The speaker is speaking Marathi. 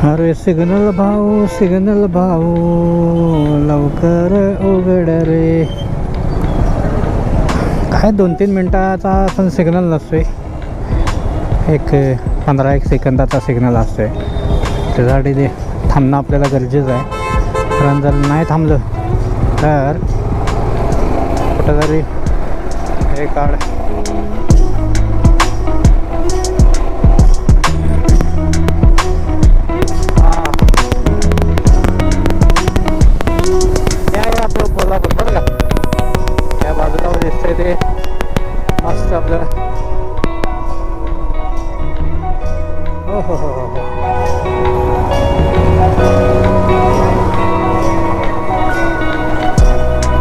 अरे सिग्नल भाऊ लवकर उघड रे. काय 2-3 मिनटाचा पण सिग्नल नसतोय, एक 15-1 सेकंदाचा सिग्नल असतोय. त्यासाठी ते थांबणं आपल्याला गरजेचं आहे. कारण जर नाही थांबलं तर कुठंतरी हे काढ